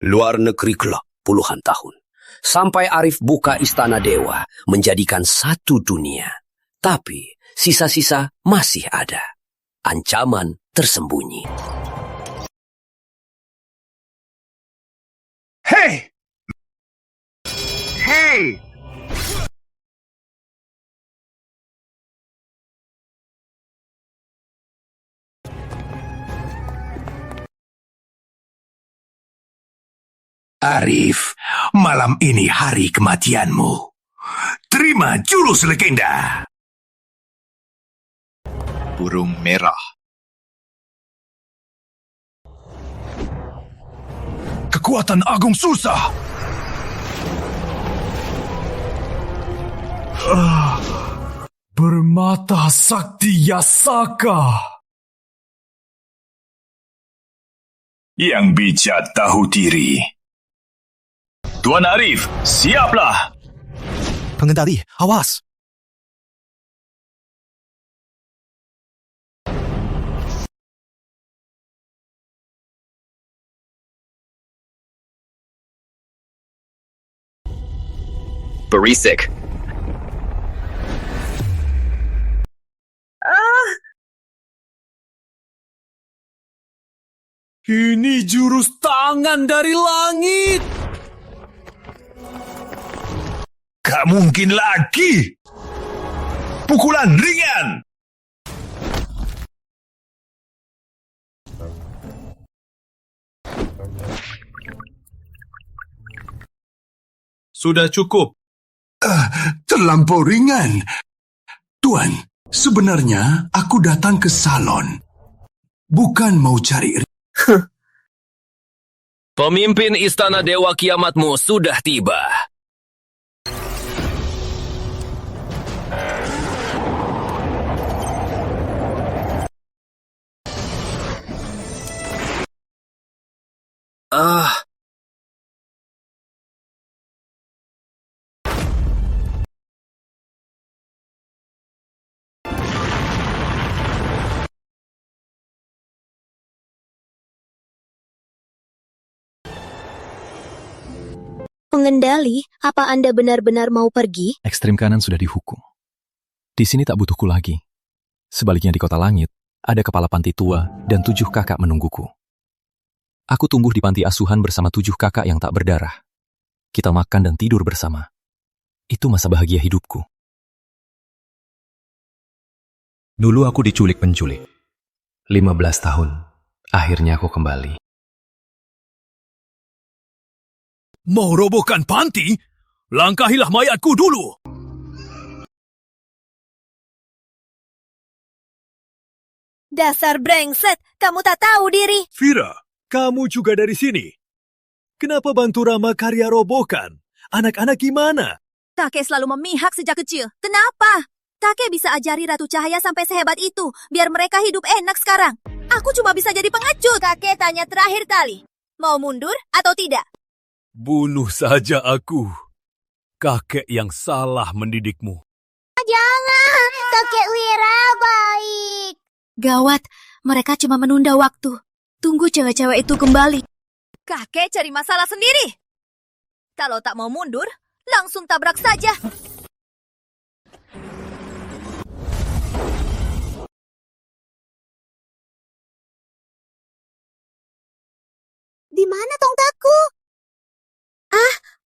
Luar negeri gelap puluhan tahun. Sampai Arif buka istana dewa, menjadikan satu dunia. Tapi sisa-sisa masih ada. Ancaman tersembunyi. Hei! Hei! Arif, malam ini hari kematianmu. Terima jurus legenda. Burung merah. Kekuatan agung susah. Bermata sakti Yasaka. Yang bijak tahu diri. Tuan Arif, siaplah! Pengendali, awas! Berisik. Ini jurus tangan dari langit. Gak mungkin lagi. Pukulan ringan. Sudah cukup. Terlampau ringan. Tuan, sebenarnya aku datang ke salon. Bukan mau cari. Pemimpin Istana Dewa Kiamatmu sudah tiba. Pengendali, apa Anda benar-benar mau pergi? Ekstrem kanan sudah dihukum. Di sini tak butuhku lagi. Sebaliknya di kota langit, ada kepala panti tua dan 7 kakak menungguku. Aku tumbuh di panti asuhan bersama 7 kakak yang tak berdarah. Kita makan dan tidur bersama. Itu masa bahagia hidupku. Dulu aku diculik penculik. 15 tahun. Akhirnya aku kembali. Mau robohkan panti? Langkahilah mayatku dulu. Dasar brengsek, kamu tak tahu diri. Vira, kamu juga dari sini. Kenapa bantu Rama karya robohkan? Anak-anak gimana? Kakek selalu memihak sejak kecil. Kenapa? Kakek bisa ajari Ratu Cahaya sampai sehebat itu, biar mereka hidup enak sekarang. Aku cuma bisa jadi pengecut. Kakek tanya terakhir kali, mau mundur atau tidak? Bunuh saja aku. Kakek yang salah mendidikmu. Jangan, kakek Wira baik. Gawat, mereka cuma menunda waktu. Tunggu cewek-cewek itu kembali. Kakek cari masalah sendiri. Kalau tak mau mundur, langsung tabrak saja. Di mana tongkatku?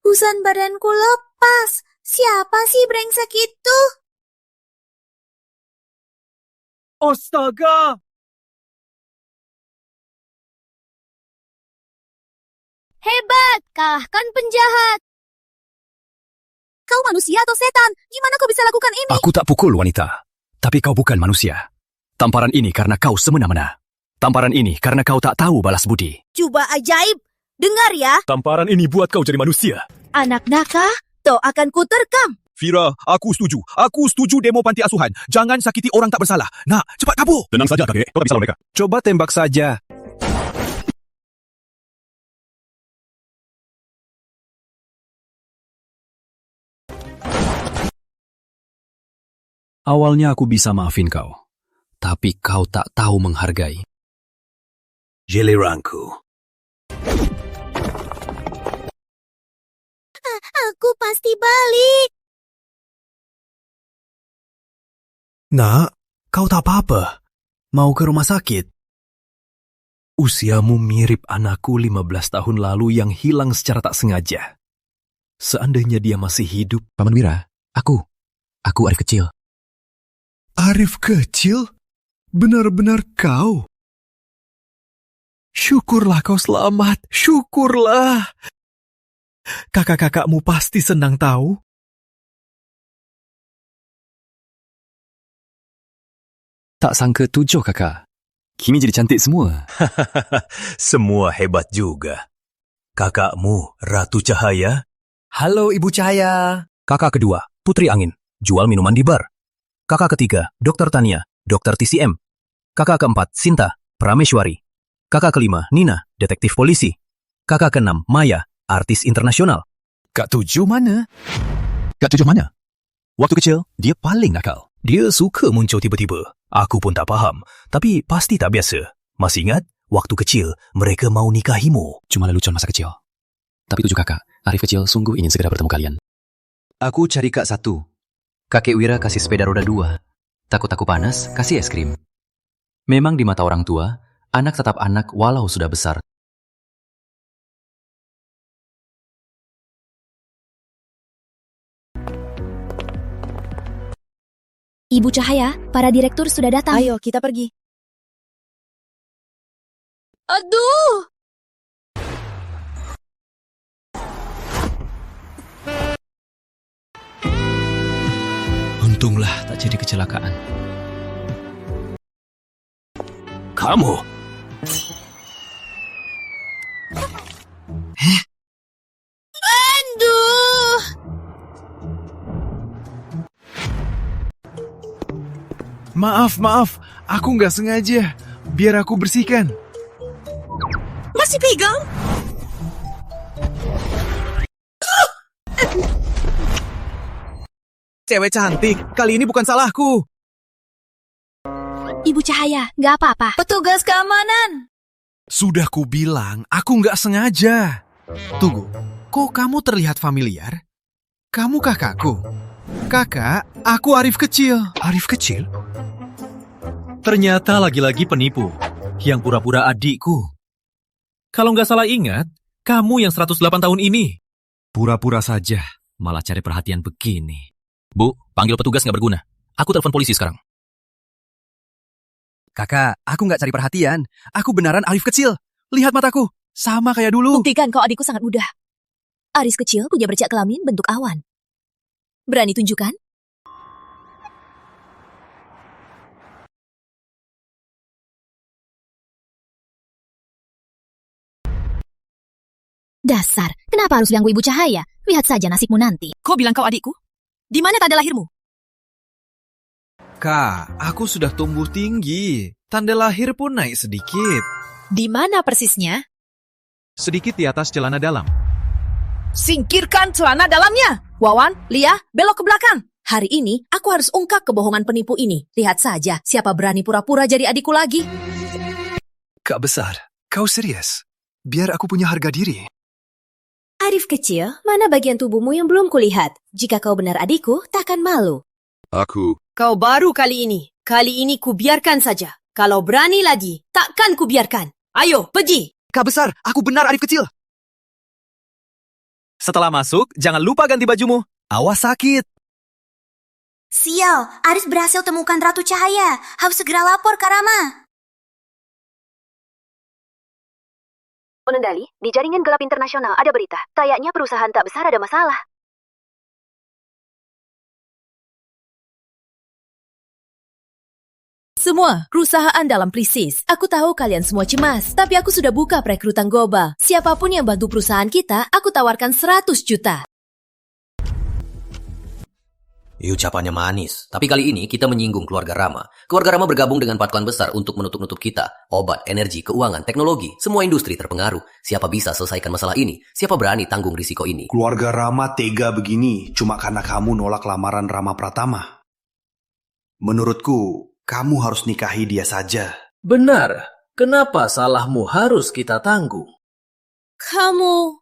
Urusan badanku lepas. Siapa sih brengsek itu? Astaga! Hebat, kalahkan penjahat. Kau manusia atau setan? Gimana kau bisa lakukan ini? Aku tak pukul wanita, tapi kau bukan manusia. Tamparan ini karena kau semena-mena. Tamparan ini karena kau tak tahu balas budi. Coba ajaib. Dengar ya. Tamparan ini buat kau jadi manusia. Anak nakal, toh akan kuterkam. Vira, aku setuju. Aku setuju demo panti asuhan. Jangan sakiti orang tak bersalah. Nak, cepat kabur. Tenang saja, kakek. Kau tak bisa lawan mereka. Coba tembak saja. Awalnya aku bisa maafin kau. Tapi kau tak tahu menghargai. Giliranku. Aku pasti balik. Nak, kau tak apa-apa? Mau ke rumah sakit? Usiamu mirip anakku 15 tahun lalu yang hilang secara tak sengaja. Seandainya dia masih hidup. Paman Wira, aku Arif kecil. Arif kecil? Benar-benar kau? Syukurlah kau selamat, syukurlah. Kakak-kakakmu pasti senang tahu. Tak sangka 7 kakak. Kimi jadi cantik semua. Semua hebat juga. Kakakmu, Ratu Cahaya. Halo Ibu Cahaya. Kakak kedua, Putri Angin, jual minuman di bar. Kakak ketiga, Dr. Tania, Dr. TCM. Kakak keempat, Sinta, Prameshwari. Kakak kelima, Nina, detektif polisi. Kakak keenam, Maya, artis internasional. Kak 7 mana? Kak 7 mana? Waktu kecil, dia paling nakal. Dia suka muncul tiba-tiba. Aku pun tak faham, tapi pasti tak biasa. Masih ingat, waktu kecil, mereka mau nikahimu. Cuma lelucon masa kecil. Tapi 7 kakak, Arif kecil sungguh ingin segera bertemu kalian. Aku cari Kak 1. Kakek Wira kasih sepeda roda 2. Takut aku panas, kasih es krim. Memang di mata orang tua, anak tetap anak walau sudah besar. Ibu Cahaya, para direktur sudah datang. Ayo, kita pergi. Aduh! Untunglah tak jadi kecelakaan. Kamu? Aduh! Maaf, aku nggak sengaja. Biar aku bersihkan. Masih pegang? Cewek cantik, kali ini bukan salahku. Ibu Cahaya, nggak apa-apa. Petugas keamanan. Sudah kubilang, aku nggak sengaja. Tunggu, kok kamu terlihat familiar? Kamu kakakku. Kakak, aku Arif kecil. Arif kecil? Ternyata lagi-lagi penipu. Yang pura-pura adikku. Kalau nggak salah ingat, kamu yang 108 tahun ini. Pura-pura saja, malah cari perhatian begini. Bu, panggil petugas nggak berguna. Aku telepon polisi sekarang. Kakak, aku nggak cari perhatian. Aku beneran Arif kecil. Lihat mataku, sama kayak dulu. Buktikan kau adikku sangat mudah. Aris kecil punya bercak kelamin bentuk awan. Berani tunjukkan? Dasar, kenapa harus ganggu Ibu Cahaya? Lihat saja nasibmu nanti. Kau bilang kau adikku? Di mana tanda lahirmu? Kak, aku sudah tumbuh tinggi. Tanda lahir pun naik sedikit. Di mana persisnya? Sedikit di atas celana dalam. Singkirkan celana dalamnya. Wawan, Lia, belok ke belakang. Hari ini aku harus ungkap kebohongan penipu ini. Lihat saja siapa berani pura-pura jadi adikku lagi. Kak besar, kau serius? Biar aku punya harga diri. Arif kecil, mana bagian tubuhmu yang belum kulihat? Jika kau benar adikku, takkan malu. Aku. Kau baru kali ini. Kali ini kubiarkan saja. Kalau berani lagi, takkan kubiarkan. Ayo, pergi. Kak besar, aku benar Arif kecil. Setelah masuk, jangan lupa ganti bajumu. Awas sakit. Sial, Aris berhasil temukan Ratu Cahaya. Harus segera lapor ke Rama. Pengendali, di jaringan gelap internasional ada berita. Kayaknya perusahaan tak besar ada masalah. Semua, perusahaan dalam krisis. Aku tahu kalian semua cemas, tapi aku sudah buka perekrutan global. Siapapun yang bantu perusahaan kita, aku tawarkan 100 juta. Ucapannya manis, tapi kali ini kita menyinggung keluarga Rama. Keluarga Rama bergabung dengan 4 klan besar untuk menutup-nutup kita. Obat, energi, keuangan, teknologi, semua industri terpengaruh. Siapa bisa selesaikan masalah ini? Siapa berani tanggung risiko ini? Keluarga Rama tega begini cuma karena kamu nolak lamaran Rama Pratama. Menurutku, kamu harus nikahi dia saja. Benar. Kenapa salahmu harus kita tanggung? Kamu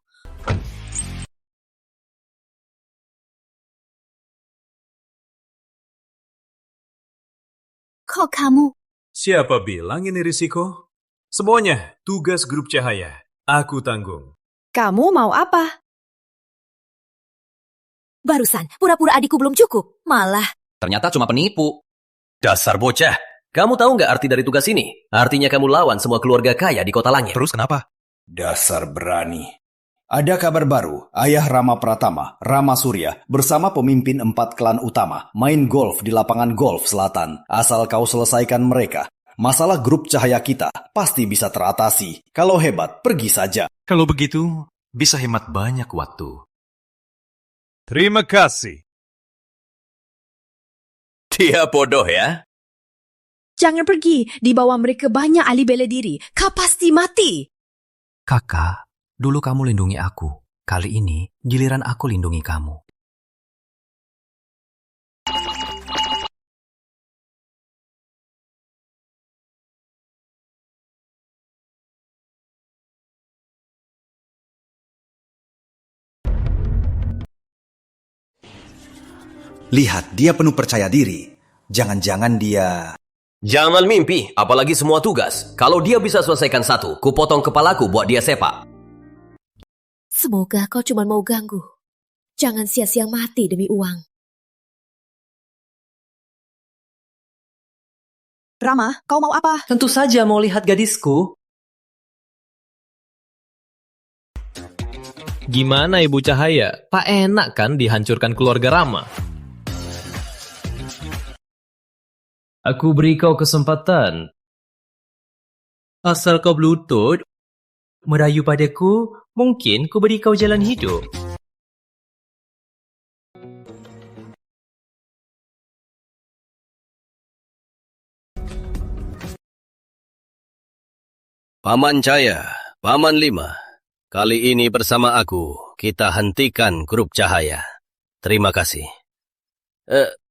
Kok kamu? Siapa bilang ini risiko? Semuanya tugas grup cahaya. Aku tanggung. Kamu mau apa? Barusan, pura-pura adikku belum cukup. Malah. Ternyata cuma penipu. Dasar bocah. Kamu tahu nggak arti dari tugas ini? Artinya kamu lawan semua keluarga kaya di kota langit. Terus kenapa? Dasar berani. Ada kabar baru, ayah Rama Pratama, Rama Surya, bersama pemimpin 4 klan utama, main golf di lapangan golf selatan. Asal kau selesaikan mereka, masalah grup cahaya kita pasti bisa teratasi. Kalau hebat, pergi saja. Kalau begitu, bisa hemat banyak waktu. Terima kasih. Dia bodoh ya? Jangan pergi, di bawah mereka banyak ahli bela diri. Kau pasti mati. Kakak, dulu kamu lindungi aku. Kali ini, giliran aku lindungi kamu. Lihat, dia penuh percaya diri. Jangan-jangan dia... Jangan mimpi, apalagi semua tugas. Kalau dia bisa selesaikan satu, kupotong kepalaku buat dia sepak. Semoga kau cuma mau ganggu. Jangan sia-sia mati demi uang. Rama, kau mau apa? Tentu saja mau lihat gadisku. Gimana Ibu Cahaya? Tak enak kan dihancurkan keluarga Rama? Aku beri kau kesempatan. Asal kau berlutut, merayu padaku, mungkin ku beri kau jalan hidup. Paman Jaya, Paman Lima, kali ini bersama aku, kita hentikan grup cahaya. Terima kasih.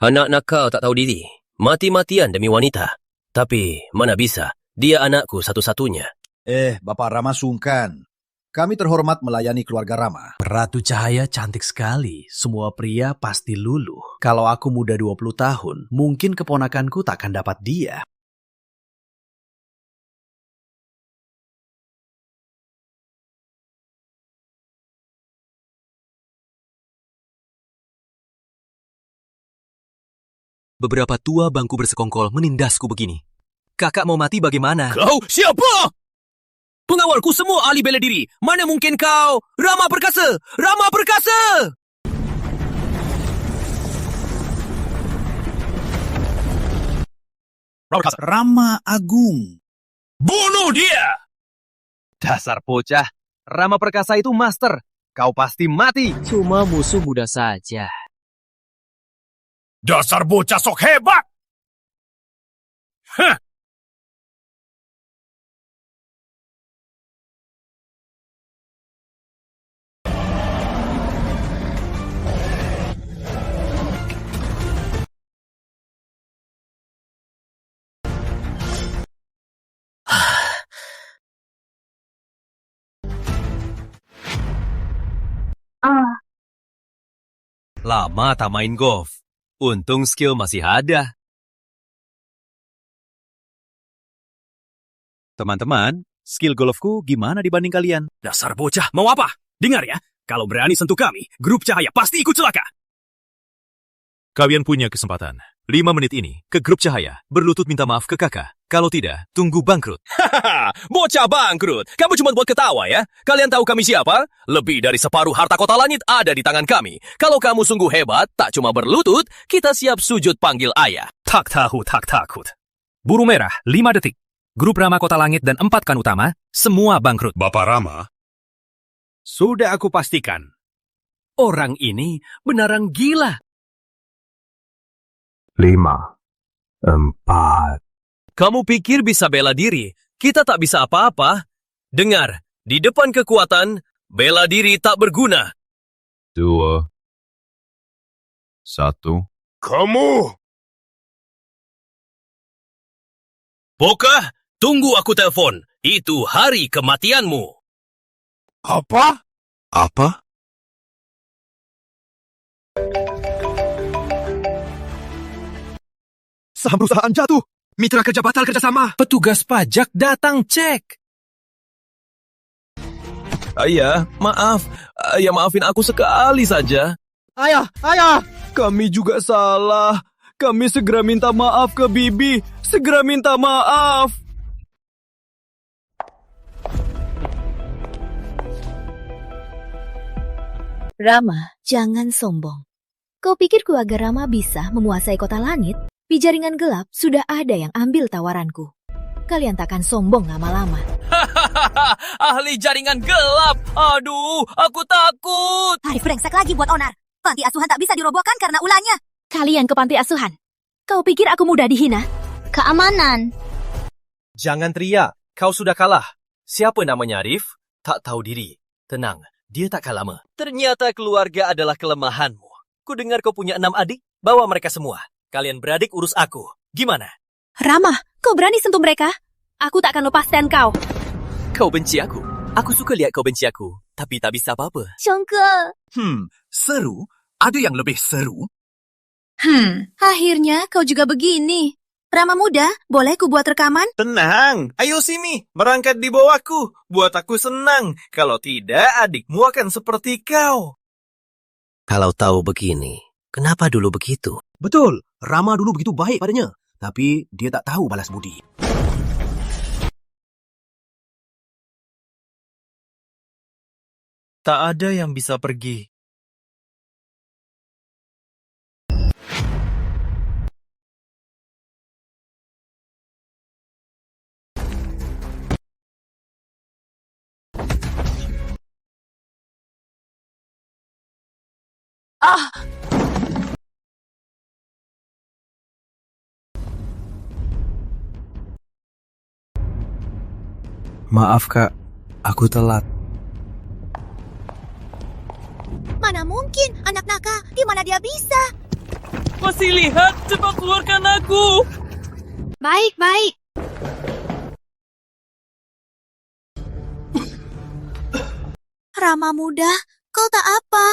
Anak nakal tak tahu diri. Mati-matian demi wanita. Tapi, mana bisa, dia anakku satu-satunya. Bapak Rama sungkan. Kami terhormat melayani keluarga Rama. Ratu Cahaya cantik sekali. Semua pria pasti luluh. Kalau aku muda 20 tahun, mungkin keponakanku takkan dapat dia. Beberapa tua bangku bersekongkol menindasku begini. Kakak mau mati bagaimana? Kau siapa? Pengawalku semua ahli bela diri. Mana mungkin kau? Rama Perkasa! Rama Perkasa! Rama Agung. Bunuh dia! Dasar bocah. Rama Perkasa itu master. Kau pasti mati. Cuma musuh muda saja. Dasar bocah sok hebat! Hah! Lama tak main golf. Untung skill masih ada. Teman-teman, skill golfku gimana dibanding kalian? Dasar bocah, mau apa? Dengar ya, kalau berani sentuh kami, grup cahaya pasti ikut celaka. Kalian punya kesempatan. 5 menit ini, ke grup cahaya, berlutut minta maaf ke kakak. Kalau tidak, tunggu bangkrut. Hahaha, bocah bangkrut. Kamu cuma buat ketawa ya? Kalian tahu kami siapa? Lebih dari separuh harta kota langit ada di tangan kami. Kalau kamu sungguh hebat, tak cuma berlutut, kita siap sujud panggil ayah. Tak tahu, tak takut. Buru merah, 5 detik. Grup Rama Kota Langit dan 4 klan utama, semua bangkrut. Bapak Rama? Sudah aku pastikan. Orang ini benaran gila. 5, 4. Kamu pikir bisa bela diri? Kita tak bisa apa-apa. Dengar, di depan kekuatan, bela diri tak berguna. 2, 1. Kamu! Bokah, tunggu aku telepon. Itu hari kematianmu. Apa? Apa? Saham perusahaan jatuh. Mitra kerja batal kerjasama. Petugas pajak datang cek. Ayah, maaf. Ayah maafin aku sekali saja. Ayah, ayah! Kami juga salah. Kami segera minta maaf ke Bibi. Segera minta maaf. Rama, jangan sombong. Kau pikir keluarga Rama bisa menguasai kota langit? Di jaringan gelap sudah ada yang ambil tawaranku. Kalian takkan sombong lama-lama. Ahli jaringan gelap. Aduh, aku takut. Hari brengsek lagi buat onar. Panti asuhan tak bisa dirobohkan karena ulahnya. Kalian ke panti asuhan. Kau pikir aku mudah dihina? Keamanan. Jangan teriak. Kau sudah kalah. Siapa namanya Arif? Tak tahu diri. Tenang, dia tak kalah lama. Ternyata keluarga adalah kelemahanmu. Ku dengar kau punya 6 adik. Bawa mereka semua. Kalian beradik urus aku. Gimana? Rama, kau berani sentuh mereka? Aku tak akan lepaskan kau. Kau benci aku. Aku suka lihat kau benci aku. Tapi tak bisa apa-apa. Congke. Seru? Ada yang lebih seru? Akhirnya kau juga begini. Rama muda, boleh ku buat rekaman? Tenang. Ayo sini. Merangkat di bawahku. Buat aku senang. Kalau tidak, adikmu akan seperti kau. Kalau tahu begini, kenapa dulu begitu? Betul, Rama dulu begitu baik padanya. Tapi dia tak tahu balas budi. Tak ada yang bisa pergi. Maaf kak, aku telat. Mana mungkin, anak nakal. Di mana dia bisa? Masih lihat, cepat keluarkan aku. Baik, baik. Rama muda, kau tak apa.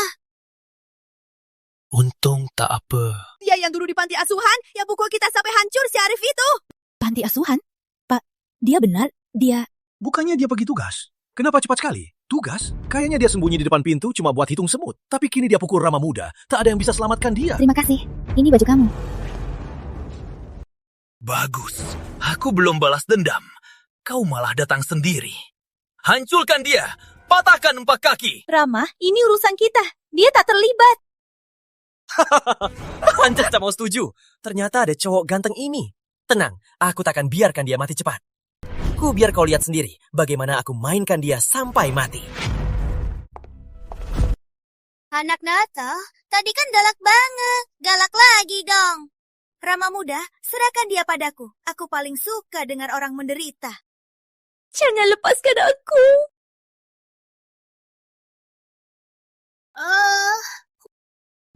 Untung tak apa. Dia yang dulu di panti asuhan, yang pukul kita sampai hancur si Arif itu. Panti asuhan? Pak, dia benar? Dia... Bukannya dia pergi tugas? Kenapa cepat sekali? Tugas? Kayaknya dia sembunyi di depan pintu cuma buat hitung semut. Tapi kini dia pukul Rama muda. Tak ada yang bisa selamatkan dia. Terima kasih. Ini baju kamu. Bagus. Aku belum balas dendam. Kau malah datang sendiri. Hancurkan dia. Patahkan 4 kaki. Rama, ini urusan kita. Dia tak terlibat. Pantas tak mau setuju. Ternyata ada cowok ganteng ini. Tenang, aku takkan biarkan dia mati cepat. Ku biar kau lihat sendiri bagaimana aku mainkan dia sampai mati. Anak Natal, tadi kan galak banget. Galak lagi dong. Rama muda, serahkan dia padaku. Aku paling suka dengar orang menderita. Jangan lepaskan aku.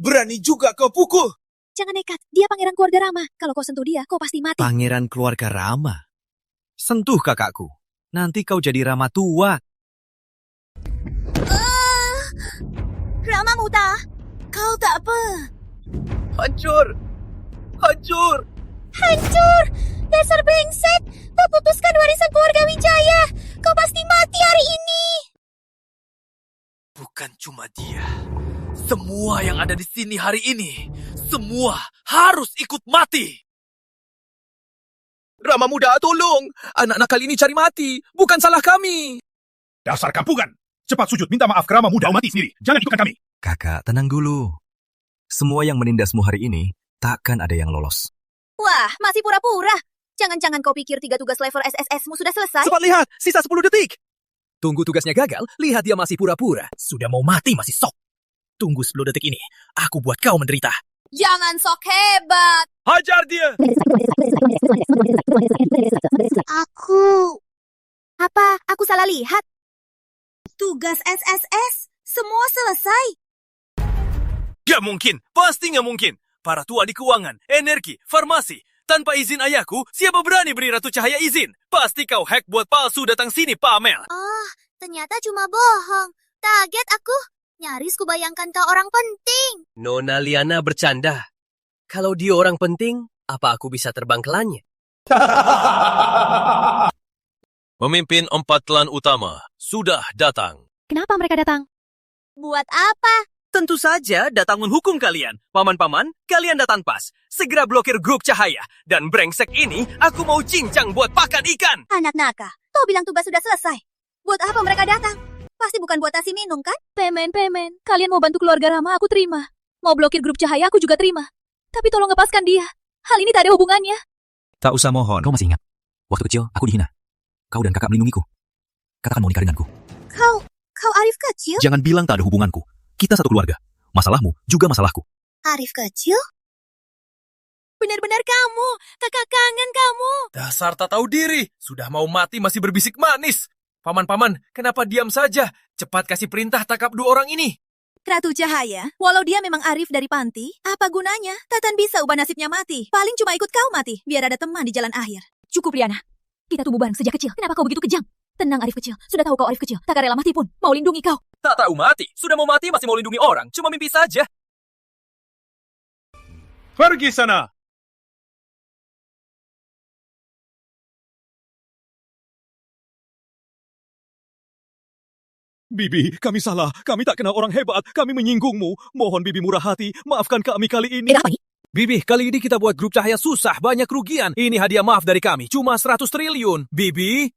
Berani juga kau pukul. Jangan nekat, dia pangeran keluarga Rama. Kalau kau sentuh dia, kau pasti mati. Pangeran keluarga Rama. Sentuh kakakku. Nanti kau jadi Rama tua. Rama muda, kau tak apa. Hancur. Hancur. Hancur! Dasar brengsek! Kau putuskan warisan keluarga Wijaya. Kau pasti mati hari ini. Bukan cuma dia. Semua yang ada di sini hari ini, semua harus ikut mati. Rama muda, tolong. Anak nakal ini cari mati. Bukan salah kami. Dasar kampungan. Cepat sujud minta maaf ke Rama muda mati sendiri. Jangan ikutkan kami. Kakak, tenang dulu. Semua yang menindasmu hari ini, takkan ada yang lolos. Wah, masih pura-pura. Jangan-jangan kau pikir 3 tugas level SSS-mu sudah selesai? Cepat lihat, sisa 10 detik. Tunggu tugasnya gagal, lihat dia masih pura-pura. Sudah mau mati masih sok. Tunggu 10 detik ini. Aku buat kau menderita. Jangan sok hebat. Hajar dia! Apa? Aku salah lihat? Tugas SSS? Semua selesai? Gak mungkin, pasti gak mungkin. Para tua di keuangan, energi, farmasi. Tanpa izin ayahku, siapa berani beri Ratu Cahaya izin? Pasti kau hack buat palsu datang sini, Pamel. Oh, ternyata cuma bohong. Kaget aku. Nyaris kubayangkan kau orang penting. Nona Liana bercanda. Kalau dia orang penting, apa aku bisa terbang ke langit? Pemimpin 4 klan utama sudah datang. Kenapa mereka datang? Buat apa? Tentu saja datang menghukum kalian. Paman-paman, kalian datang pas. Segera blokir grup cahaya. Dan brengsek ini, aku mau cincang buat pakan ikan. Anak nakal, kau bilang tugas sudah selesai. Buat apa mereka datang? Pasti bukan buat nasi minum, kan? Pemen. Kalian mau bantu keluarga Rama, aku terima. Mau blokir grup cahaya, aku juga terima. Tapi tolong lepaskan dia. Hal ini tak ada hubungannya. Tak usah mohon. Kau masih ingat? Waktu kecil, aku dihina. Kau dan kakak melindungiku. Katakan mau nikah denganku. Kau Arif kecil? Jangan bilang tak ada hubunganku. Kita satu keluarga. Masalahmu juga masalahku. Arif kecil? Benar-benar kamu. Kakak kangen kamu. Dasar tak tahu diri. Sudah mau mati masih berbisik manis. Paman-paman, kenapa diam saja? Cepat kasih perintah tangkap 2 orang ini. Ratu Cahaya, walau dia memang Arif dari panti, apa gunanya? Tatan bisa ubah nasibnya mati. Paling cuma ikut kau mati, biar ada teman di jalan akhir. Cukup, Riana. Kita tumbuh bareng sejak kecil. Kenapa kau begitu kejam? Tenang, Arif kecil. Sudah tahu kau Arif kecil. Tak rela mati pun. Mau lindungi kau. Tak tahu mati. Sudah mau mati masih mau lindungi orang. Cuma mimpi saja. Pergi sana! Bibi, kami salah. Kami tak kenal orang hebat. Kami menyinggungmu. Mohon Bibi murah hati. Maafkan kami kali ini. Apa ini? Bibi, kali ini kita buat grup cahaya susah, banyak kerugian. Ini hadiah maaf dari kami, cuma 100 triliun. Bibi?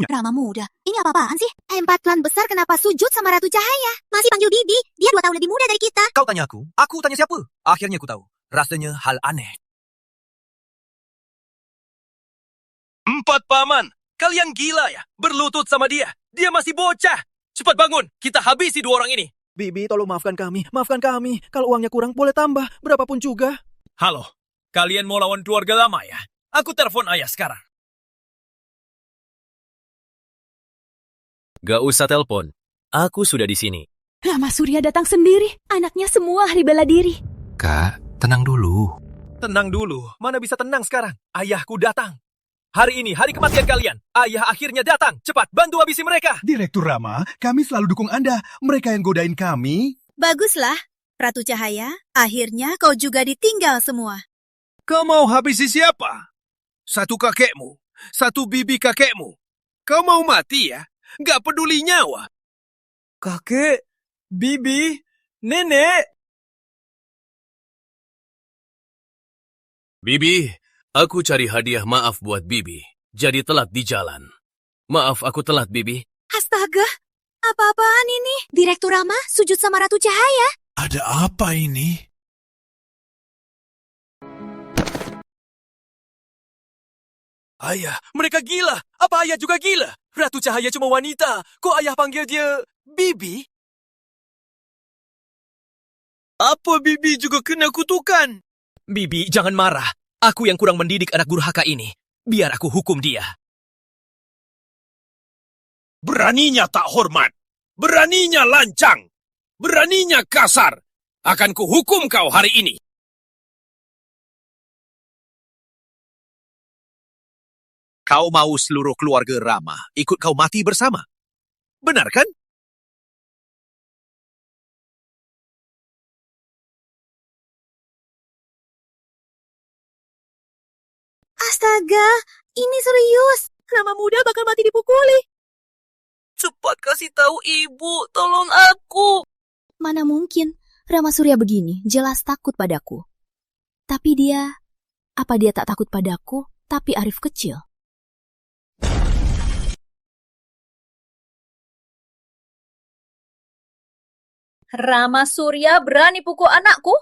Rama muda, ini apa-apaan sih? 4 klan besar kenapa sujud sama Ratu Cahaya? Masih panggil Bibi, dia 2 tahun lebih muda dari kita. Kau tanya aku tanya siapa? Akhirnya aku tahu. Rasanya hal aneh. 4 paman, kalian gila ya? Berlutut sama dia. Dia masih bocah. Cepat bangun, kita habisi 2 orang ini. Bibi, tolong maafkan kami. Maafkan kami. Kalau uangnya kurang, boleh tambah. Berapapun juga. Halo, kalian mau lawan keluarga lama ya? Aku telepon ayah sekarang. Gak usah telepon, aku sudah di sini. Rama Surya datang sendiri. Anaknya semua hari bela diri. Kak, tenang dulu. Tenang dulu, mana bisa tenang sekarang? Ayahku datang. Hari ini, hari kematian kalian. Ayah akhirnya datang. Cepat, bantu habisi mereka. Direktur Rama, kami selalu dukung Anda. Mereka yang godain kami. Baguslah, Ratu Cahaya. Akhirnya kau juga ditinggal semua. Kau mau habisi siapa? 1 kakekmu, 1 bibi kakekmu. Kau mau mati ya? Gak peduli nyawa. Kakek, bibi, nenek. Bibi, aku cari hadiah maaf buat Bibi. Jadi telat di jalan. Maaf aku telat, Bibi. Astaga, apa-apaan ini? Direktur Rama sujud sama Ratu Cahaya. Ada apa ini? Ayah, mereka gila. Apa ayah juga gila? Ratu Cahaya cuma wanita. Kok ayah panggil dia Bibi? Apa Bibi juga kena kutukan? Bibi, jangan marah. Aku yang kurang mendidik anak durhaka ini. Biar aku hukum dia. Beraninya tak hormat. Beraninya lancang. Beraninya kasar. Akan kuhukum kau hari ini. Kau mau seluruh keluarga Rama ikut kau mati bersama? Benar kan? Astaga, ini serius. Rama muda bakal mati dipukuli. Cepat kasih tahu ibu, tolong aku. Mana mungkin Rama Surya begini, jelas takut padaku. Tapi apa dia tak takut padaku, tapi Arif kecil? Rama Surya berani pukul anakku?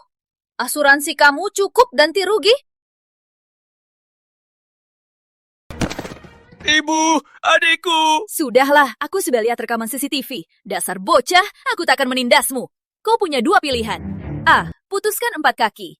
Asuransi kamu cukup ganti rugi? Ibu, adikku. Sudahlah, aku sudah lihat rekaman CCTV. Dasar bocah, aku tak akan menindasmu. Kau punya 2 pilihan. A. Putuskan 4 kaki.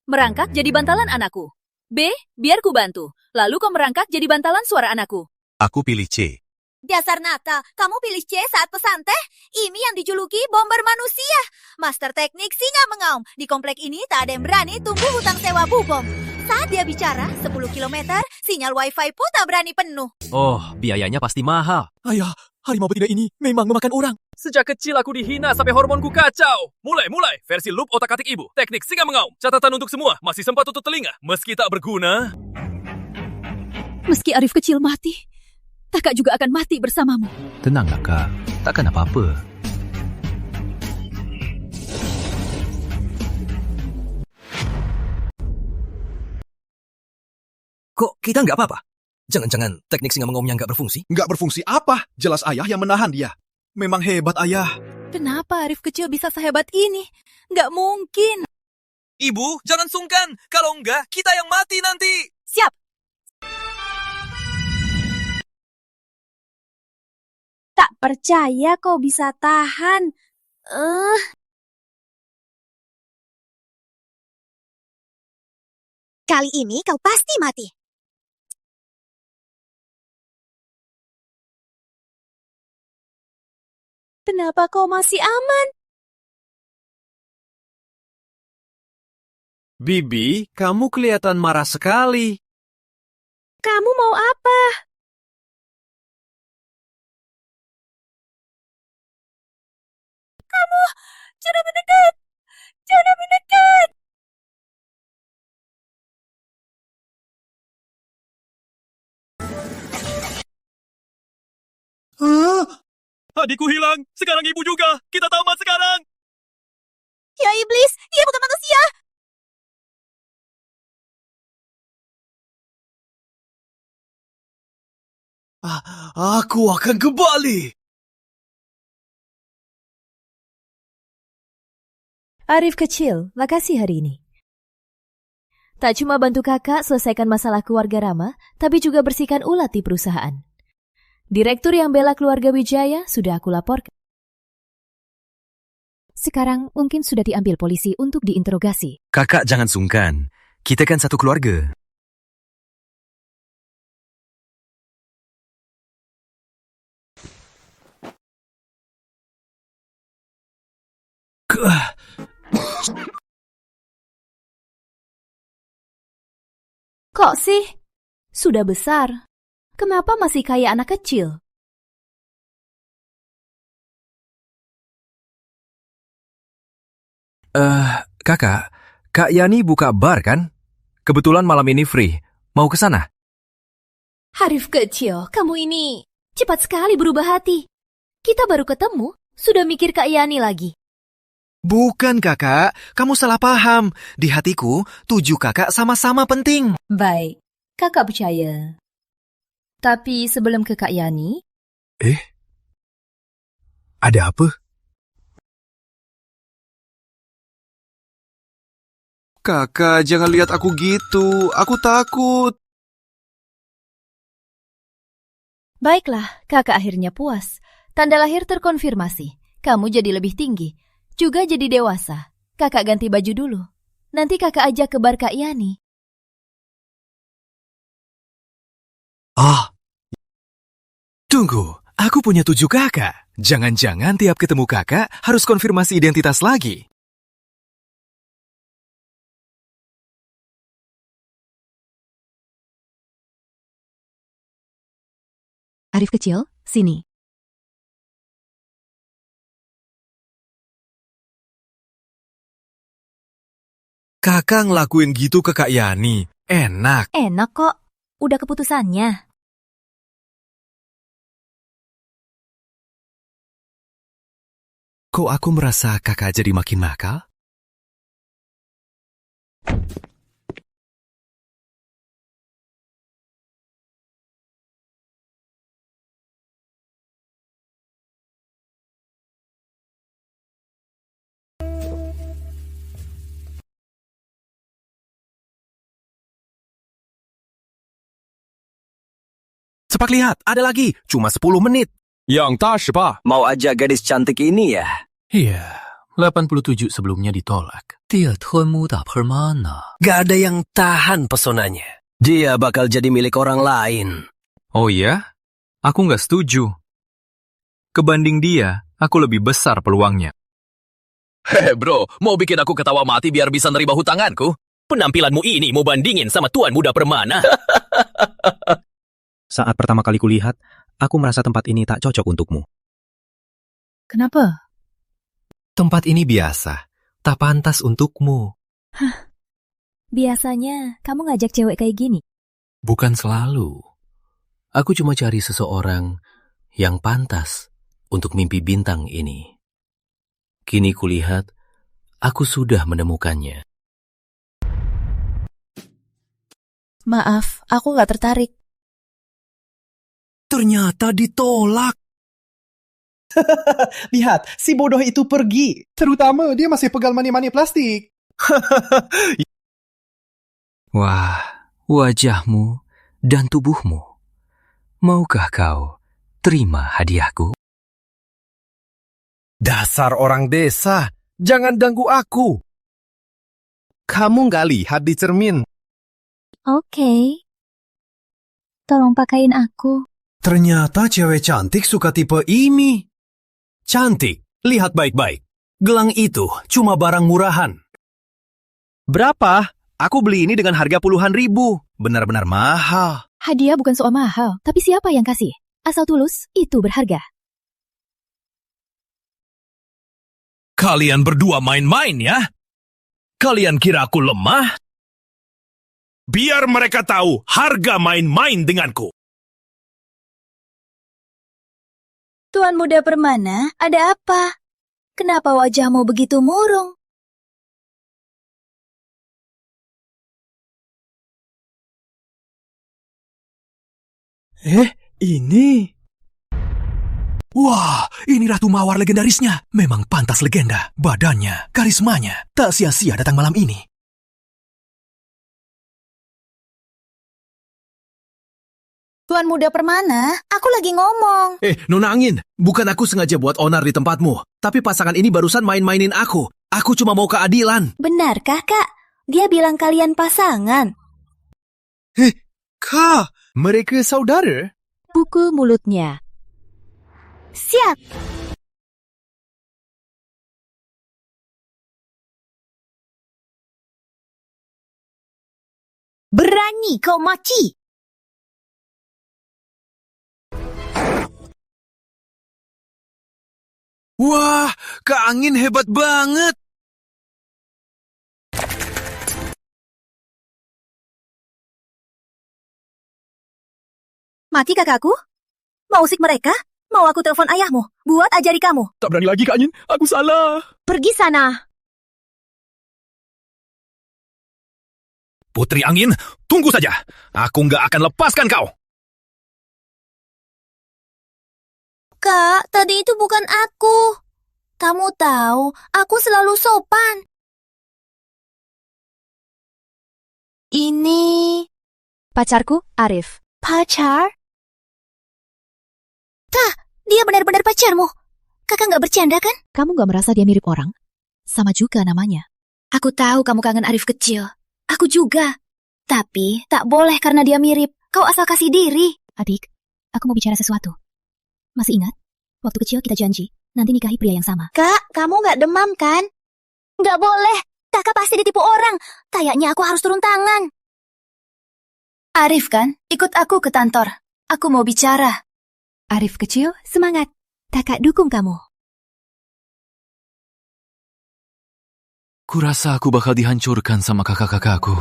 Merangkak jadi bantalan anakku. B. Biar ku bantu. Lalu kau merangkak jadi bantalan suara anakku. Aku pilih C. Dasar nakal, kamu pilih C saat pesan teh? Ini yang dijuluki bomber manusia. Master teknik singa mengaum. Di komplek ini tak ada yang berani tunggu hutang sewa bubom. Saat dia bicara, 10 km, sinyal wifi pun tak berani penuh. Oh, biayanya pasti mahal. Ayah, harimau betina ini memang memakan orang. Sejak kecil aku dihina sampai hormonku kacau. Mulai. Versi loop otak-atik ibu. Teknik singa mengaum. Catatan untuk semua. Masih sempat tutup telinga. Meski tak berguna. Meski Arif kecil mati, kakak juga akan mati bersamamu. Tenang, kakak. Takkan apa-apa. Kok kita nggak apa-apa? Jangan-jangan teknik singa mengomnya nggak berfungsi? Nggak berfungsi apa? Jelas ayah yang menahan dia. Memang hebat ayah. Kenapa Arif kecil bisa sehebat ini? Nggak mungkin. Ibu, jangan sungkan. Kalau enggak, kita yang mati nanti. Siap. Tak percaya kau bisa tahan. Kali ini kau pasti mati. Kenapa kau masih aman? Bibi, kamu kelihatan marah sekali. Kamu mau apa? Kamu, jangan mendekat! Jangan mendekat! Adikku hilang. Sekarang ibu juga. Kita tamat sekarang. Ya iblis, dia bukan manusia! Aku akan kembali. Arif kecil, makasih hari ini. Tak cuma bantu kakak selesaikan masalah keluarga Rama, tapi juga bersihkan ulat di perusahaan. Direktur yang bela keluarga Wijaya sudah aku laporkan. Sekarang mungkin sudah diambil polisi untuk diinterogasi. Kakak jangan sungkan. Kita kan satu keluarga. Kok sih? Sudah besar. Kenapa masih kayak anak kecil? Kakak, Kak Yani buka bar kan? Kebetulan malam ini free. Mau ke sana? Arif kecil, kamu ini cepat sekali berubah hati. Kita baru ketemu, sudah mikir Kak Yani lagi. Bukan kakak, kamu salah paham. Di hatiku, 7 kakak sama-sama penting. Baik, kakak percaya. Tapi sebelum ke Kak Yani... Ada apa? Kakak, jangan lihat aku gitu. Aku takut. Baiklah, kakak akhirnya puas. Tanda lahir terkonfirmasi. Kamu jadi lebih tinggi. Juga jadi dewasa. Kakak ganti baju dulu. Nanti kakak ajak ke bar Kak Yani. Tunggu, aku punya 7 kakak. Jangan-jangan tiap ketemu kakak harus konfirmasi identitas lagi. Arif kecil, sini. Kakak ngelakuin gitu ke Kak Yani. Enak. Enak kok. Udah keputusannya. Kok aku merasa kakak jadi makin nakal? Cepat lihat, ada lagi. Cuma 10 menit. Yang tak Pak. Mau ajak gadis cantik ini ya? Iya, 87 sebelumnya ditolak. Dia tuanmu tak permana. Gak ada yang tahan pesonanya. Dia bakal jadi milik orang lain. Oh iya? Aku nggak setuju. Kebanding dia, aku lebih besar peluangnya. Hei bro, mau bikin aku ketawa mati biar bisa nerima hutanganku? Penampilanmu ini mau bandingin sama tuan muda permana. Saat pertama kali kulihat, aku merasa tempat ini tak cocok untukmu. Kenapa? Tempat ini biasa. Tak pantas untukmu. Biasanya kamu ngajak cewek kayak gini. Bukan selalu. Aku cuma cari seseorang yang pantas untuk mimpi bintang ini. Kini kulihat, aku sudah menemukannya. Maaf, aku nggak tertarik. Ternyata ditolak. Lihat, si bodoh itu pergi. Terutama dia masih pegang mani-mani plastik. Wah, wajahmu dan tubuhmu. Maukah kau terima hadiahku? Dasar orang desa, jangan ganggu aku. Kamu nggak lihat di cermin? Oke. Tolong pakain aku. Ternyata cewek cantik suka tipe ini. Cantik, lihat baik-baik. Gelang itu cuma barang murahan. Berapa? Aku beli ini dengan harga puluhan ribu. Benar-benar mahal. Hadiah bukan soal mahal, tapi siapa yang kasih? Asal tulus, itu berharga. Kalian berdua main-main ya? Kalian kira aku lemah? Biar mereka tahu harga main-main denganku. Tuan Muda Permana, ada apa? Kenapa wajahmu begitu murung? Ini... Wah, ini Ratu Mawar legendarisnya. Memang pantas legenda. Badannya, karismanya, tak sia-sia datang malam ini. Tuan Muda Permana, aku lagi ngomong. Nona Angin, bukan aku sengaja buat onar di tempatmu. Tapi pasangan ini barusan main-mainin aku. Aku cuma mau keadilan. Benarkah, Kak? Dia bilang kalian pasangan. Kak, mereka saudara? Pukul mulutnya. Siap. Berani kau mati. Wah, Kak Angin hebat banget. Mati kakakku? Mau usik mereka? Mau aku telepon ayahmu? Buat ajari kamu. Tak berani lagi, Kak Angin. Aku salah. Pergi sana. Putri Angin, tunggu saja. Aku nggak akan lepaskan kau. Kak, tadi itu bukan aku. Kamu tahu, aku selalu sopan. Ini... Pacarku, Arif. Pacar? Tah, dia benar-benar pacarmu. Kakak nggak bercanda kan? Kamu nggak merasa dia mirip orang? Sama juga namanya. Aku tahu kamu kangen Arif kecil. Aku juga. Tapi, tak boleh karena dia mirip. Kau asal kasih diri. Adik, aku mau bicara sesuatu. Masih ingat? Waktu kecil kita janji, nanti nikahi pria yang sama. Kak, kamu nggak demam kan? Nggak boleh. Kakak pasti ditipu orang. Kayaknya aku harus turun tangan. Arif kan? Ikut aku ke kantor. Aku mau bicara. Arif kecil, semangat. Kakak dukung kamu. Kurasa aku bakal dihancurkan sama kakak-kakakku.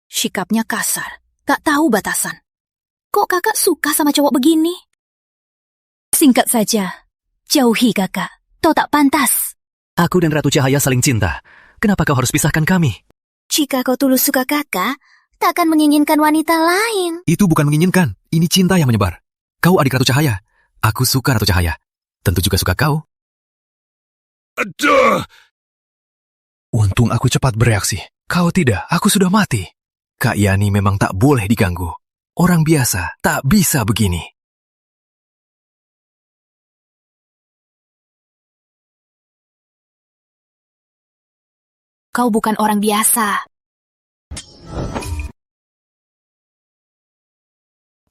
Sikapnya kasar. Tak tahu batasan. Kok kakak suka sama cowok begini? Singkat saja. Jauhi kakak. Kau tak pantas. Aku dan Ratu Cahaya saling cinta. Kenapa kau harus pisahkan kami? Jika kau tulus suka kakak, tak akan menginginkan wanita lain. Itu bukan menginginkan. Ini cinta yang menyebar. Kau adik Ratu Cahaya. Aku suka Ratu Cahaya. Tentu juga suka kau. Aduh! Untung aku cepat bereaksi. Kau tidak, aku sudah mati. Kak Yani memang tak boleh diganggu. Orang biasa tak bisa begini. Kau bukan orang biasa.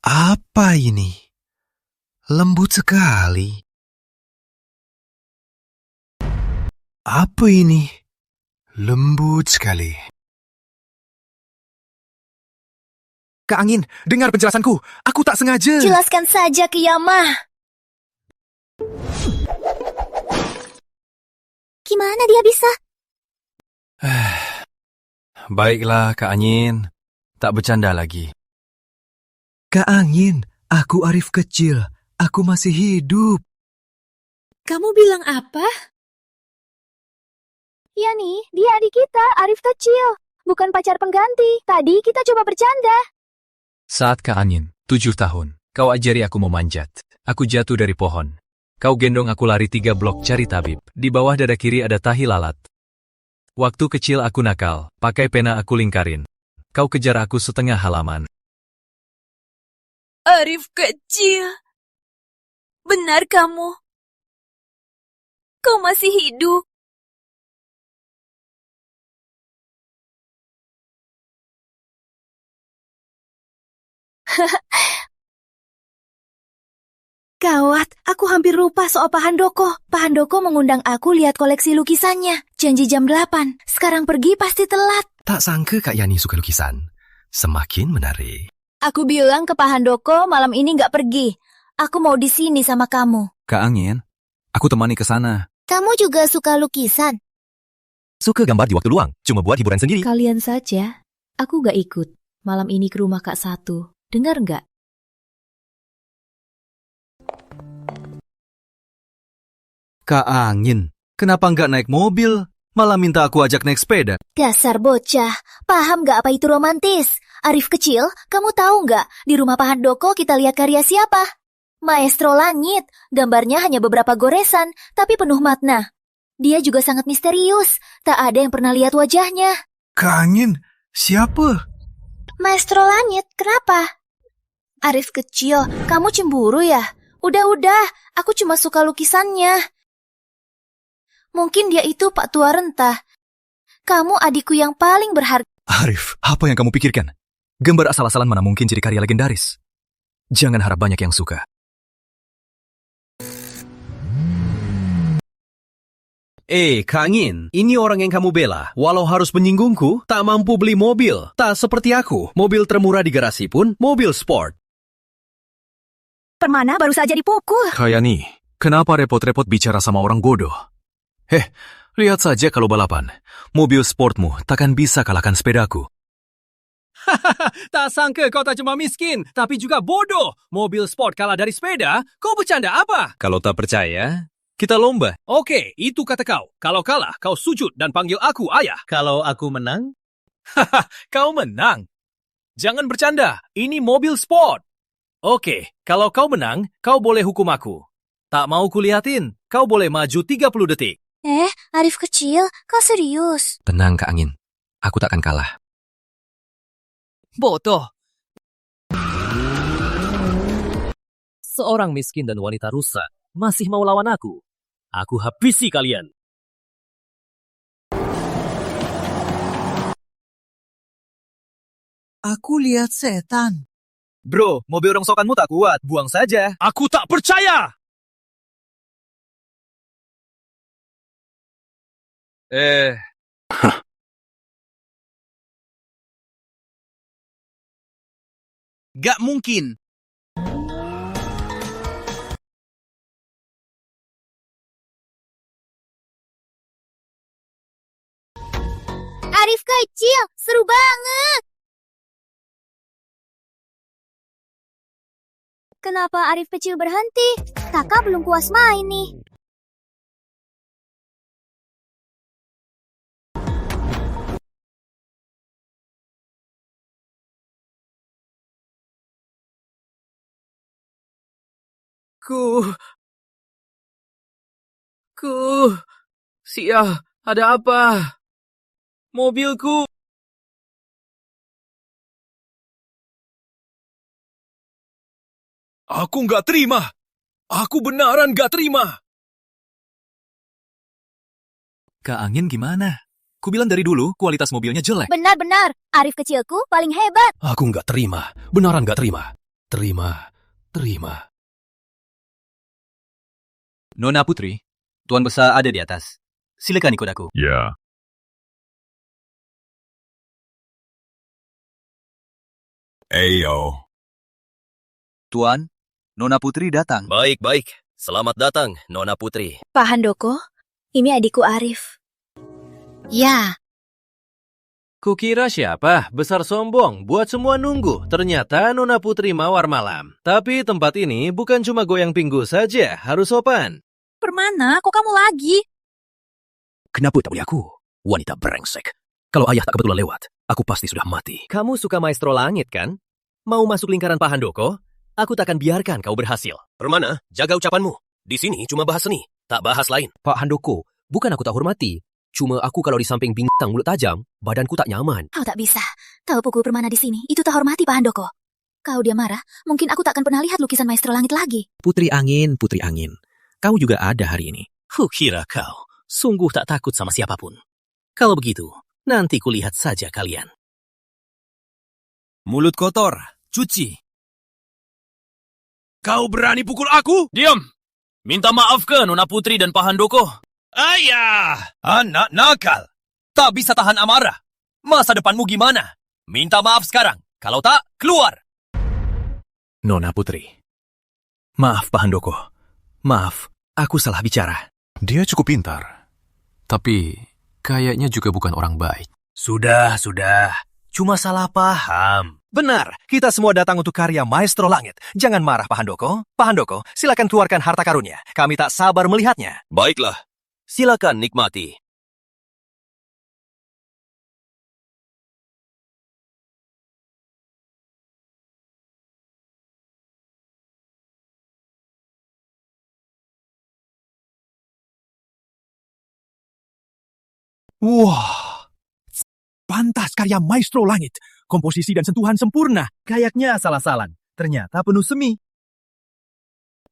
Apa ini? Lembut sekali. Apa ini? Lembut sekali. Kak Angin, dengar penjelasanku. Aku tak sengaja. Jelaskan saja, Kiyamah. Gimana dia bisa? Baiklah, Kak Angin. Tak bercanda lagi. Kak Angin, aku Arif kecil. Aku masih hidup. Kamu bilang apa? Ya nih, dia adik kita, Arif kecil. Bukan pacar pengganti. Tadi kita coba bercanda. Saat Kak Angin, 7 tahun, kau ajari aku memanjat. Aku jatuh dari pohon. Kau gendong aku lari 3 blok cari tabib. Di bawah dada kiri ada tahi lalat. Waktu kecil aku nakal, pakai pena aku lingkarin. Kau kejar aku setengah halaman. Arif kecil. Benar kamu. Kau masih hidup. Gawat, aku hampir lupa soal Pak Handoko. Pak Handoko mengundang aku lihat koleksi lukisannya. Janji jam 8. Sekarang pergi pasti telat. Tak sangka Kak Yani suka lukisan. Semakin menarik. Aku bilang ke Pak Handoko malam ini nggak pergi. Aku mau di sini sama kamu. Kak Angin, aku temani ke sana. Kamu juga suka lukisan? Suka gambar di waktu luang, cuma buat hiburan sendiri. Kalian saja. Aku gak ikut. Malam ini ke rumah Kak Satu. Dengar nggak? Kak Angin, kenapa nggak naik mobil? Malah minta aku ajak naik sepeda. Dasar bocah, paham nggak apa itu romantis? Arif kecil, kamu tahu nggak? Di rumah Pak Handoko kita lihat karya siapa? Maestro Langit. Gambarnya hanya beberapa goresan, tapi penuh makna. Dia juga sangat misterius. Tak ada yang pernah lihat wajahnya. Kak Angin, siapa? Maestro Langit, kenapa? Arif kecil, kamu cemburu ya? Udah, aku cuma suka lukisannya. Mungkin dia itu Pak Tua Rentah. Kamu adikku yang paling berharga. Arif, apa yang kamu pikirkan? Gambar asal-asalan mana mungkin jadi karya legendaris? Jangan harap banyak yang suka. Kak Angin, ini orang yang kamu bela. Walau harus menyinggungku, tak mampu beli mobil. Tak seperti aku, mobil termurah di garasi pun mobil sport. Permana baru saja dipukul. Kak Yani, kenapa repot-repot bicara sama orang bodoh? Lihat saja kalau balapan. Mobil sportmu takkan bisa kalahkan sepedaku. Tak sangka kau tak cuma miskin, tapi juga bodoh. Mobil sport kalah dari sepeda, kau bercanda apa? Kalau tak percaya, kita lomba. Oke, itu kata kau. Kalau kalah, kau sujud dan panggil aku ayah. Kalau aku menang? Kau menang. Jangan bercanda, ini mobil sport. Oke, kalau kau menang, kau boleh hukum aku. Tak mau kulihatin, kau boleh maju 30 detik. Arif kecil, kau serius? Tenang Kak Angin, aku takkan kalah. Bodoh. Seorang miskin dan wanita rusak masih mau lawan aku. Aku habisi kalian. Aku lihat setan. Bro, mobil rongsokanmu tak kuat. Buang saja. Aku tak percaya! Gak mungkin. Arif kecil, seru banget. Kenapa Arif kecil berhenti? Kakak belum puas main nih. Sia, ada apa? Mobilku. Aku nggak terima. Aku benaran nggak terima. Kak Angin gimana? Kubilang dari dulu kualitas mobilnya jelek. Benar-benar, Arif kecilku paling hebat. Aku nggak terima. Benaran nggak terima. Terima. Nona Putri, Tuan Besar ada di atas. Silakan ikut aku. Ya. Ayo. Tuan, Nona Putri datang. Baik. Selamat datang, Nona Putri. Pak Handoko, ini adikku Arif. Ya. Kukira siapa? Besar sombong, buat semua nunggu. Ternyata Nona Putri mawar malam. Tapi tempat ini bukan cuma goyang pinggul saja, harus sopan. Permana, kok kamu lagi? Kenapa tak boleh aku? Wanita brengsek. Kalau ayah tak kebetulan lewat, aku pasti sudah mati. Kamu suka Maestro Langit, kan? Mau masuk lingkaran Pak Handoko? Aku takkan biarkan kau berhasil. Permana, jaga ucapanmu. Di sini cuma bahas seni, tak bahas lain. Pak Handoko, bukan aku tak hormati. Cuma aku kalau di samping bintang mulut tajam, badanku tak nyaman. Kau tak bisa. Tahu pukul Permana di sini, itu tak hormati Pak Handoko. Kalau dia marah, mungkin aku tak akan pernah lihat lukisan Maestro Langit lagi. Putri Angin, Putri Angin. Kau juga ada hari ini. Kukira kau sungguh tak takut sama siapapun. Kalau begitu, nanti kulihat saja kalian. Mulut kotor, cuci. Kau berani pukul aku? Diam! Minta maaf ke Nona Putri dan Pak Handoko? Ayah! Anak nakal! Tak bisa tahan amarah. Masa depanmu gimana? Minta maaf sekarang. Kalau tak, keluar! Nona Putri. Maaf, Pak Handoko. Maaf, aku salah bicara. Dia cukup pintar. Tapi kayaknya juga bukan orang baik. Sudah. Cuma salah paham. Benar, kita semua datang untuk karya Maestro Langit. Jangan marah, Pak Handoko. Pak Handoko, silakan keluarkan harta karunnya. Kami tak sabar melihatnya. Baiklah, silakan nikmati. Wah, pantas karya Maestro Langit. Komposisi dan sentuhan sempurna. Kayaknya asal-asalan. Ternyata penuh semi.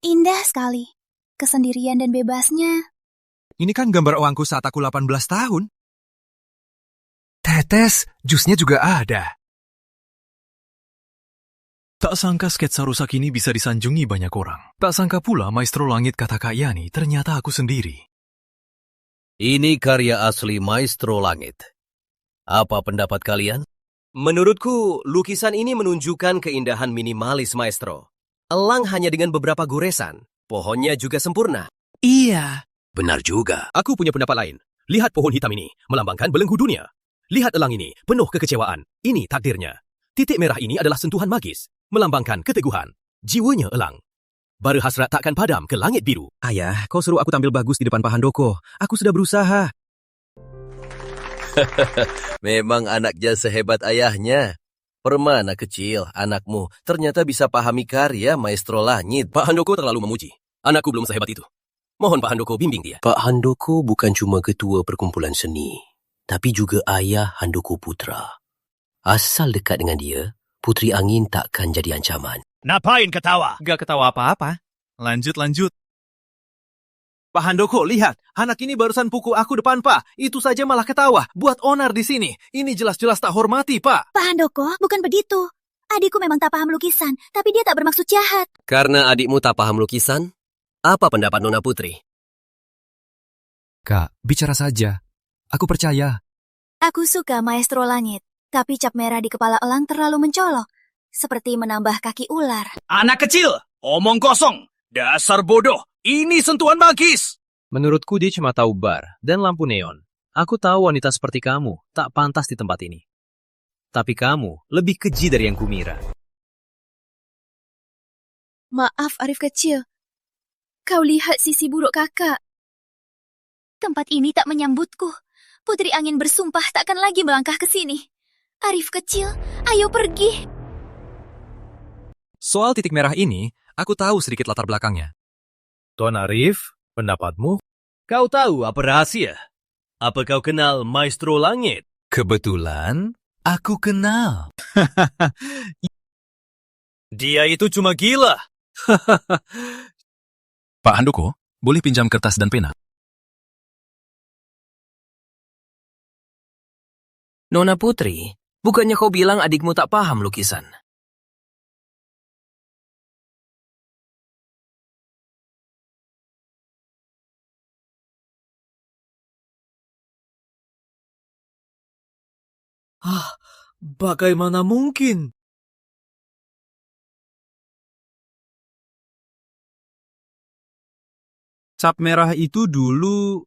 Indah sekali. Kesendirian dan bebasnya. Ini kan gambar uangku saat aku 18 tahun. Tetes, jusnya juga ada. Tak sangka sketsa rusak ini bisa disanjungi banyak orang. Tak sangka pula Maestro Langit kata Kak Yani, ternyata aku sendiri. Ini karya asli Maestro Langit. Apa pendapat kalian? Menurutku, lukisan ini menunjukkan keindahan minimalis Maestro. Elang hanya dengan beberapa goresan. Pohonnya juga sempurna. Iya. Benar juga. Aku punya pendapat lain. Lihat pohon hitam ini, melambangkan belenggu dunia. Lihat elang ini, penuh kekecewaan. Ini takdirnya. Titik merah ini adalah sentuhan magis, melambangkan keteguhan. Jiwanya elang. Bara hasrat takkan padam ke langit biru. Ayah, kau suruh aku tampil bagus di depan Pak Handoko. Aku sudah berusaha. Memang anaknya sehebat ayahnya. Permana kecil, anakmu ternyata bisa pahami karya Maestro Langit. Pak Handoko terlalu memuji. Anakku belum sehebat itu. Mohon Pak Handoko bimbing dia. Pak Handoko bukan cuma ketua perkumpulan seni, tapi juga ayah Handoko Putra. Asal dekat dengan dia, Putri Angin takkan jadi ancaman. Ngapain ketawa? Gak ketawa apa-apa. Lanjut. Pak Handoko, lihat. Anak ini barusan pukul aku depan, Pak. Itu saja malah ketawa. Buat onar di sini. Ini jelas-jelas tak hormati, Pak. Pak Handoko, bukan begitu. Adikku memang tak paham lukisan, tapi dia tak bermaksud jahat. Karena adikmu tak paham lukisan, apa pendapat Nona Putri? Kak, bicara saja. Aku percaya. Aku suka Maestro Langit, tapi cap merah di kepala elang terlalu mencolok. Seperti menambah kaki ular. Anak kecil, omong kosong. Dasar bodoh. Ini sentuhan magis. Menurutku dia cuma tahu bar dan lampu neon. Aku tahu wanita seperti kamu tak pantas di tempat ini. Tapi kamu lebih keji dari yang kumira. Maaf Arif kecil. Kau lihat sisi buruk kakak. Tempat ini tak menyambutku. Putri Angin bersumpah takkan lagi melangkah ke sini. Arif kecil, ayo pergi. Soal titik merah ini, aku tahu sedikit latar belakangnya. Tuan Arif, pendapatmu? Kau tahu apa rahasia? Apa kau kenal Maestro Langit? Kebetulan, aku kenal. Dia itu cuma gila. Pak Handoko, boleh pinjam kertas dan pena? Nona Putri, bukannya kau bilang adikmu tak paham lukisan? Bagaimana mungkin? Cap merah itu dulu...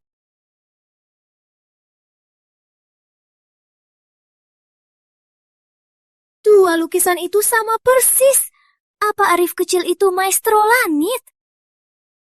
Dua lukisan itu sama persis. Apa Arif kecil itu maestro langit?